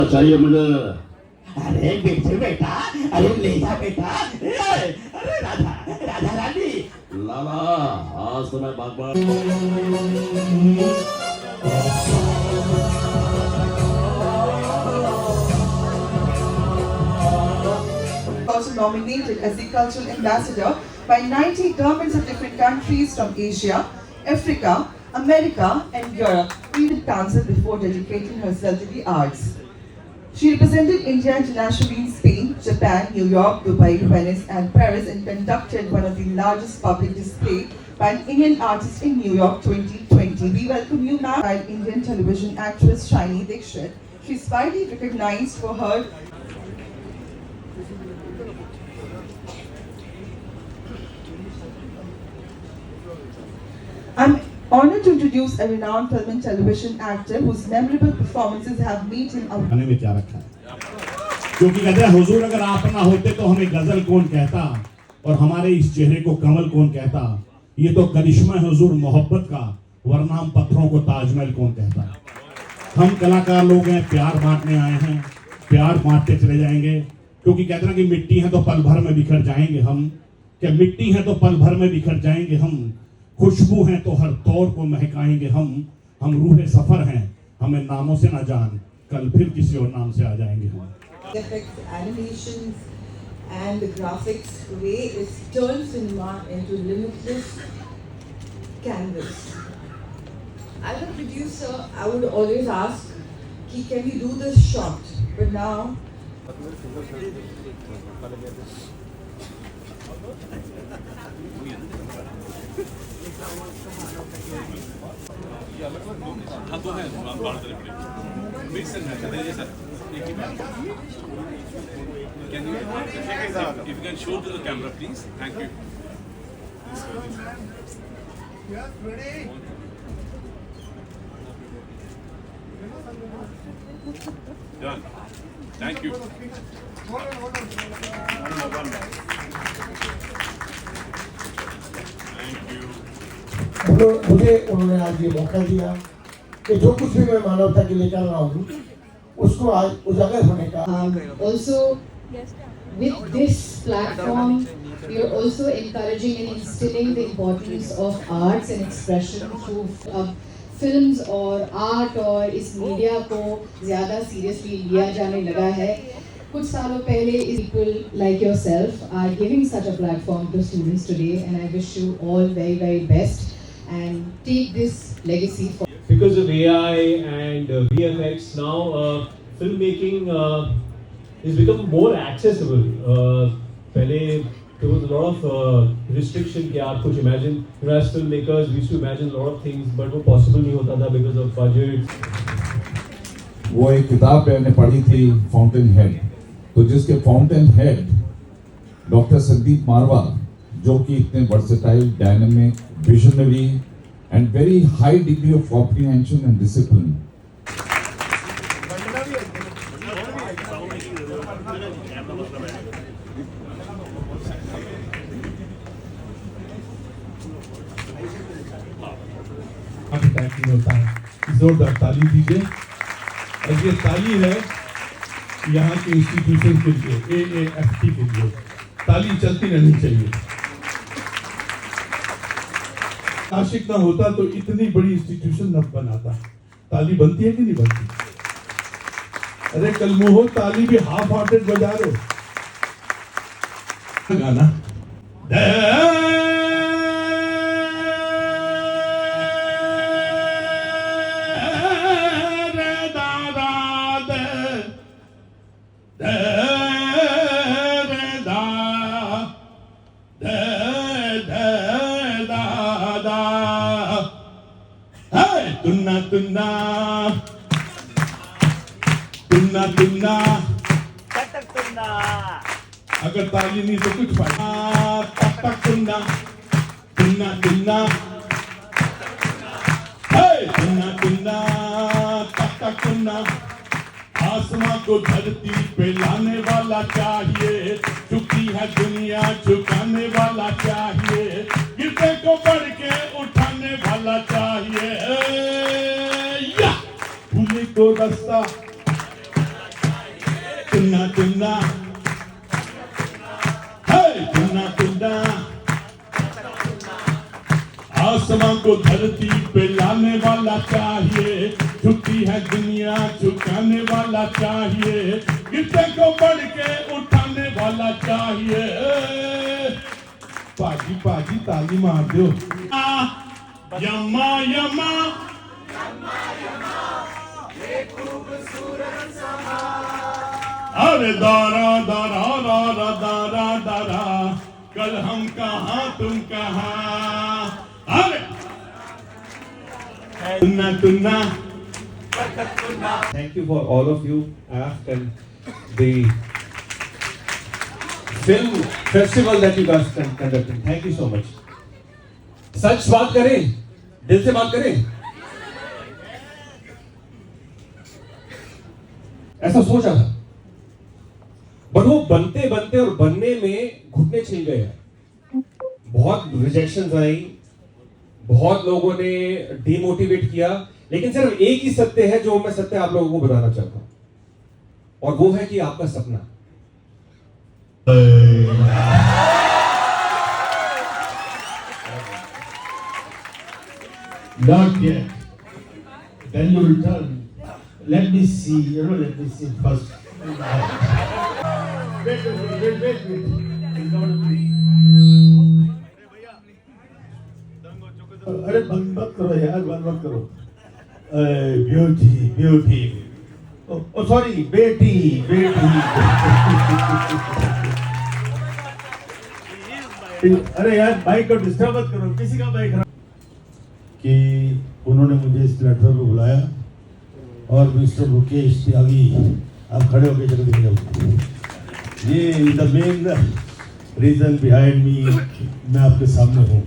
चाहिए मुझे। अरे बेटे बेटा, अरे ले जा बेटा। अरे राधा, राधा रानी। लाला आज तो मैं बागबान। Also nominated as the cultural ambassador by 90 governments of different countries from Asia, Africa, America and Europe. She did council before dedicating herself to the arts. She represented India internationally in Spain, Japan, New York, Dubai, Venice and Paris and conducted one of the largest public display by an Indian artist in New York 2020. We welcome you now by Indian television actress Shaini Dixit. She is widely recognized for her I'm honored to introduce a renowned film and television actor whose memorable performances have made him a खाने में क्या रखा है, क्योंकि कहते हैं हुजूर अगर आप ना होते तो हमें गजल कौन कहता और हमारे इस चेहरे को कमल कौन कहता। ये तो करिश्मा है हुजूर मोहब्बत का, वरना हम पत्थरों को ताजमहल कौन कहता। हम कलाकार लोग हैं, प्यार बांटने आए हैं, प्यार बांटते चले जाएंगे, क्योंकि कहते हैं कि मिट्टी है तो पल भर में बिखर जाएंगे हम, क्या मिट्टी है तो पल भर में बिखर जाएंगे हम, खुशबू हैं तो हर तौर को महकाएंगे हम रूहे सफर हैं, हमें नामों से ना जान, कल फिर किसी और नाम से आ जाएंगे हम। Effects, animations and the graphics, the way it turns cinema into limitless canvas. As a producer, I would always ask, can we do this shot? But now Can you, if you can show to the camera, please? Thank you. Done. Thank you. Thank you. मुझे उन्होंने आज ये मौका दिया कि जो कुछ भी मैं मानवता के लिए कर रहा हूँ उसको आज उजागर होने का। Also, with this platform, we are also encouraging and instilling the importance of arts and expression through films और art और इस मीडिया को ज़्यादा seriously लिया जाने लगा है। कुछ सालों पहले people like yourself are giving such a platform to students today, and I wish you all very, very best and take this legacy forward. Because of AI and VFX, now filmmaking is become more accessible. पहले there was a lot of restriction कि आप कुछ imagine, as filmmakers we used to imagine a lot of things, but वो possible नहीं होता था because of budget. वो एक किताब मैंने पढ़ी थी फाउंटेन हेड, तो जिसके फाउंटेन हेड डॉक्टर संदीप मारवा, जो कि इतने versatile, dynamic, visionary and very high degree of comprehension and discipline. होता है, जोरदार ताली दीजिए। और ये ताली है यहाँ के इंस्टीट्यूशन के लिए, AAFT के लिए, ताली चलती रहनी चाहिए। आशिक ना होता तो इतनी बड़ी इंस्टीट्यूशन न बनाता। ताली बनती है कि नहीं बनती? अरे कलमोहो ताली भी हाफ हार्टेड बजा रहे हो। गाना तुन्ना तुन्ना तुन्ना तुन्ना टक तुन्ना। अगर ताली नहीं तो कुछ फायदा। टक टक तुन्ना तुन्ना तुन्ना तुन्ना तुन्ना टक टक तुन्ना। आसमां को धरती पे लाने वाला चाहिए, झुकी है दुनिया झुकाने वाला चाहिए, गिरते को बढ़ के उठाने वाला चाहिए। फूले को रास्ता टुन्ना टुन्ना है टुन्ना टुन्ना आसमां को धरती पे लाने वाला चाहिए, झुकी है दुनिया झुकाने वाला चाहिए, गिरते को बढ़ के उठाने वाला चाहिए। पाजी पाजी ताली मार दो। यम्मा यम्मा अरे दारा दारा दारा दारा दारा, कल हम कहाँ तुम कहाँ, अरे Tunna Tunna. Thank you for all of you AFT and the film festival that you guys conducted. Thank you so much. सच बात करें, दिल से बात करें। ऐसा सोचा था, बट वो बनते बनते और बनने में घुटने छिल गए हैं। बहुत रिजेक्शंस आई, बहुत लोगों ने डिमोटिवेट किया, लेकिन सिर्फ एक ही सत्य है जो मैं सत्य आप लोगों को बताना चाहता हूं, और वो है कि आपका सपना Not yet. Then you will turn. Let me see, let me see first. Wait. अरे बंद मत करो यार, बंद मत करो। ब्यूटी ओ सॉरी बेटी अरे यार बाइक को डिस्टर्ब मत करो, किसी का बाइक कि उन्होंने मुझे इस प्लेटफॉर्म पे बुलाया और मिस्टर मुकेश त्यागी आप खड़े होकर चले गए। ये the main reason behind me, मैं आपके सामने हूँ।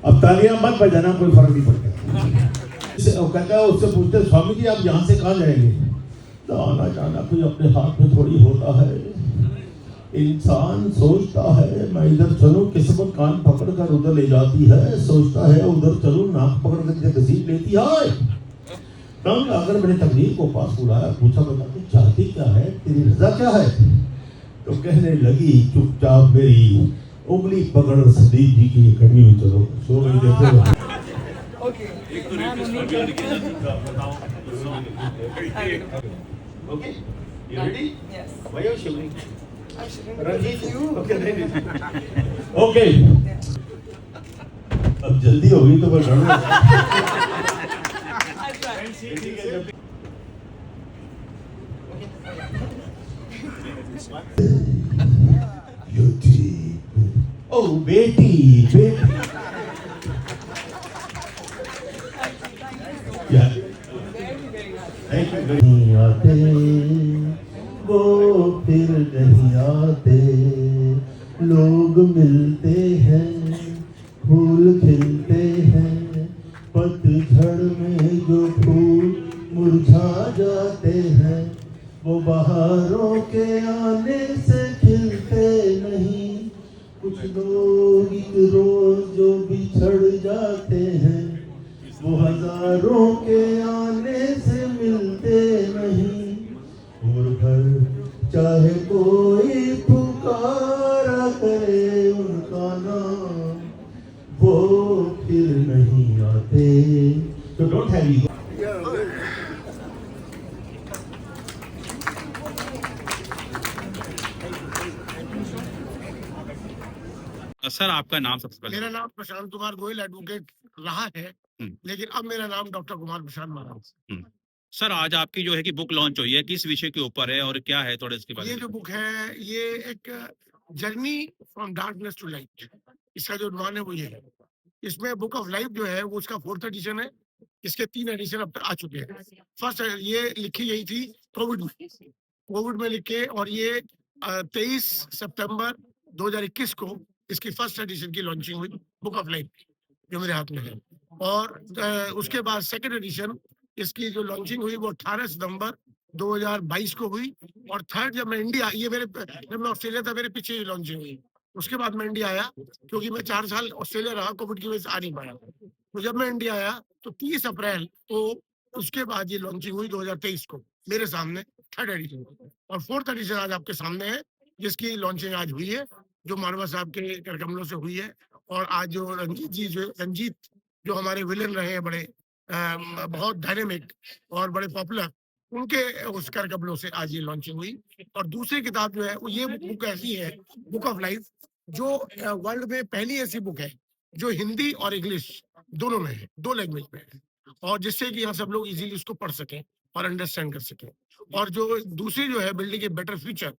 अब तालियां मत बजाना, कोई फर्क नहीं पड़ता। कहता है उससे पूछते स्वामी जी आप यहाँ से कहाँ जाएंगे, तो आना जाना कोई अपने हाथ में थोड़ी होता है। इंसान सोचता है मैं इधर चलूं, किस्मत कान पकड़ कर उधर ले जाती है, सोचता है उधर चलूं, नाक पकड़ कर घसीट लेती है। तंग अगर मैंने तकदीर को पास बुलाया, पूछा बता तू चाहती क्या है, तेरी रजा क्या है, तो कहने लगी चुपचाप मेरी उंगली पकड़ सदीक जी की कमी में चलो। सो गई देखो। Okay you ready? Yes. Why are you shivering? I'm shivering. Ranjit You. Okay अब जल्दी होगी तो मैं डरूंगा। ओ बेटी नहीं आते वो फिर नहीं आते, लोग मिलते हैं फूल खिलते हैं, पतझड़ में जो फूल मुरझा जाते हैं, वो बहारों के आने से खिलते नहीं। कुछ लोग एक रोज जो बिछड़ जाते हैं, वो हजारों के आने से मिलते नहीं। और भर चाहे कोई पुकारा करे उनका नाम, वो फिर नहीं आते। तो डोंट हैव ईगो। सर आपका नाम सबसे पहले? मेरा नाम प्रशांत कुमार गोयल एडवोकेट रहा है, लेकिन अब मेरा नाम डॉक्टर कुमार प्रशांत महाराज। सर आज आपकी जो है कि बुक लॉन्च हुई है, किस विषय के ऊपर है और क्या है, थोड़े इसके बारे में? ये जो बुक है ये एक journey from darkness to light, इसका जो उन्वान है वो ये है। इसमें बुक ऑफ लाइफ जो है वो उसका 4th एडिशन है। इसके 3 एडिशन अब तक आ चुके हैं। फर्स्ट ये लिखी गई थी कोविड में लिख के, और ये 23 सितंबर 2021 को इसकी फर्स्ट एडिशन की लॉन्चिंग हुई, बुक ऑफ लाइफ जो मेरे हाथ में है। और उसके बाद सेकंड एडिशन इसकी जो लॉन्चिंग हुई वो 18 सितंबर 2022 को हुई। और थर्ड जब मैं इंडिया, जब मैं ऑस्ट्रेलिया था मेरे पीछे ही लॉन्चिंग हुई। उसके बाद मैं इंडिया आया, क्योंकि मैं 4 साल ऑस्ट्रेलिया रहा, कोविड की वजह से आ नहीं पाया। तो जब मैं इंडिया आया तो 30 अप्रैल तो उसके बाद ये लॉन्चिंग हुई 2023 को मेरे सामने। 3rd एडिशन और 4th एडिशन आज आपके सामने है, जिसकी लॉन्चिंग आज हुई है, जो मारवा साहब के करकमलों से हुई है। और आज जो रंजीत जो हमारे विलेन रहे हैं बड़े बहुत डायनेमिक और बड़े पॉपुलर, उनके उस करकमलों से आज ये लॉन्चिंग हुई। और दूसरी किताब जो है वो ये बुक ऐसी है, बुक ऑफ लाइफ, जो वर्ल्ड में पहली ऐसी बुक है जो हिंदी और इंग्लिश दोनों में है, 2 लैंग्वेज में है, और जिससे कि यहाँ सब लोग इजीली उसको पढ़ सकें और अंडरस्टैंड कर सकें। और जो दूसरी जो है बिल्डिंग ए बेटर फ्यूचर,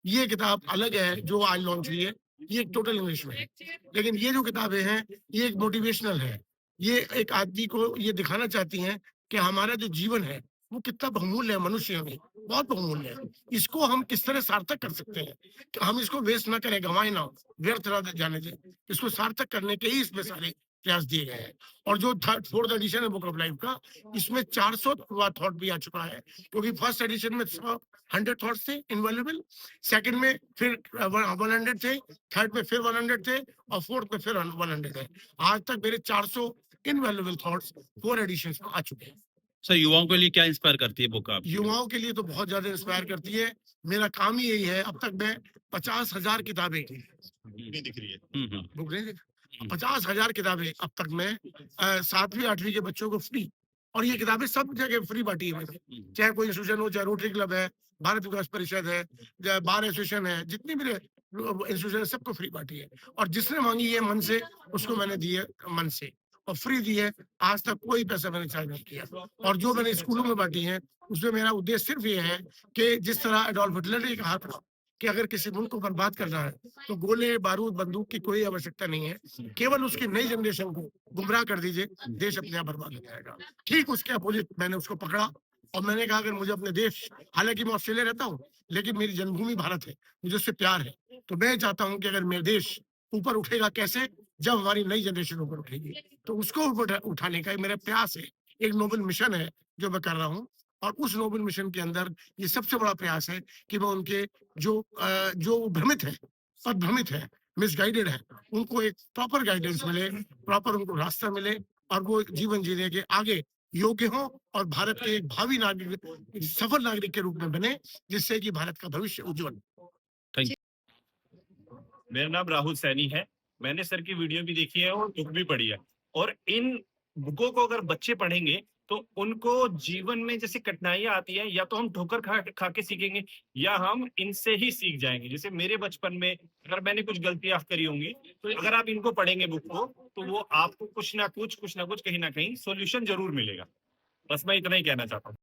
ये किताब अलग है जो आज लॉन्च हुई है, ये टोटल इंग्लिश में है। लेकिन ये जो किताबें हैं ये एक मोटिवेशनल है, ये एक आदमी को ये दिखाना चाहती हैं कि हमारा जो जीवन है वो कितना बहुमूल्य है, मनुष्य में बहुत बहुमूल्य है। इसको हम किस तरह सार्थक कर सकते हैं, कि हम इसको वेस्ट ना करें, गंवाए ना, व्यर्थ ना जाने दें। इसको सार्थक करने के ही इसमें सारे प्रयास दिए गए हैं। और जो 4th एडिशन है बुक ऑफ लाइफ का, इसमें 400 थॉट भी आ चुका है, क्योंकि फर्स्ट एडिशन में 100 थॉट्स थे इनवैल्यूएबल, सेकंड में फिर 100 थे, थर्ड में फिर 100 थे, और फोर्थ में फिर 100 है। आज तक मेरे 400 इनवैल्यूएबल थॉट्स 4 एडिशंस में आ चुके हैं। सर, युवाओं के लिए क्या इंस्पायर करती है बुक आप? युवाओं के लिए तो बहुत ज्यादा इंस्पायर करती है। मेरा काम ही यही है, अब तक मैं 50,000 किताबें नहीं दिख रही है। बुक नहीं 50,000 किताबें अब तक मैं 7वीं 8वीं के बच्चों को फ्री, और ये किताबें सब जगह फ्री बांटी है मैंने, चाहे कोई इंस्टीट्यूशन हो, चाहे रोटरी क्लब है, भारत विकास परिषद है, चाहे बार एसोसिएशन है, जितनी मेरे इंस्टीट्यूशन सबको फ्री बांटी है। और जिसने मांगी है मन से, उसको मैंने दी है मन से, और फ्री दी है। आज तक कोई पैसा मैंने चार्ज नहीं किया। और जो मैंने स्कूलों में बांटी है उसमें मेरा उद्देश्य सिर्फ ये है कि जिस तरह एडोल्फ हिटलर ने कहा था कि अगर किसी मुल्क को बर्बाद करना है तो गोले बारूद बंदूक की कोई आवश्यकता नहीं है, केवल उसकी नई जनरेशन को गुमराह कर दीजिए, देश अपने आप बर्बाद हो जाएगा। ठीक उसके अपोजिट मैंने उसको पकड़ा और मैंने कहा अगर मुझे अपने देश, हालांकि मैं ऑस्ट्रेलिया रहता हूँ लेकिन मेरी जन्मभूमि भारत है, मुझे उससे प्यार है, तो मैं चाहता हूँ कि अगर मेरा देश ऊपर उठेगा कैसे, जब हमारी नई जनरेशन ऊपर उठेगी, तो उसको ऊपर उठाने का मेरा प्रयास है, एक नोबल मिशन है जो मैं कर रहा हूँ। और उस नोबल मिशन के अंदर ये सबसे बड़ा प्रयास है कि मैं उनके जो भ्रमित है, पदभ्रमित है, मिसगाइडेड है, उनको एक प्रॉपर गाइडेंस मिले, प्रॉपर उनको रास्ता मिले, और वो जीवन जीने के आगे योग्य हो और भारत के एक भावी नागरिक, सफल नागरिक के रूप में बने, जिससे कि भारत का भविष्य उज्जवल। Thank you. मेरा नाम राहुल सैनी है। मैंने सर की वीडियो भी देखी है और बुक भी पढ़ी है। और इन बुकों को अगर बच्चे पढ़ेंगे तो उनको जीवन में जैसे कठिनाइयां आती है, या तो हम ठोकर खा के सीखेंगे या हम इनसे ही सीख जाएंगे। जैसे मेरे बचपन में अगर मैंने कुछ गलतियां करी होंगी, तो अगर आप इनको पढ़ेंगे बुक को, तो वो आपको कुछ ना कुछ कहीं ना कहीं सोल्यूशन जरूर मिलेगा। बस मैं इतना ही कहना चाहता हूँ।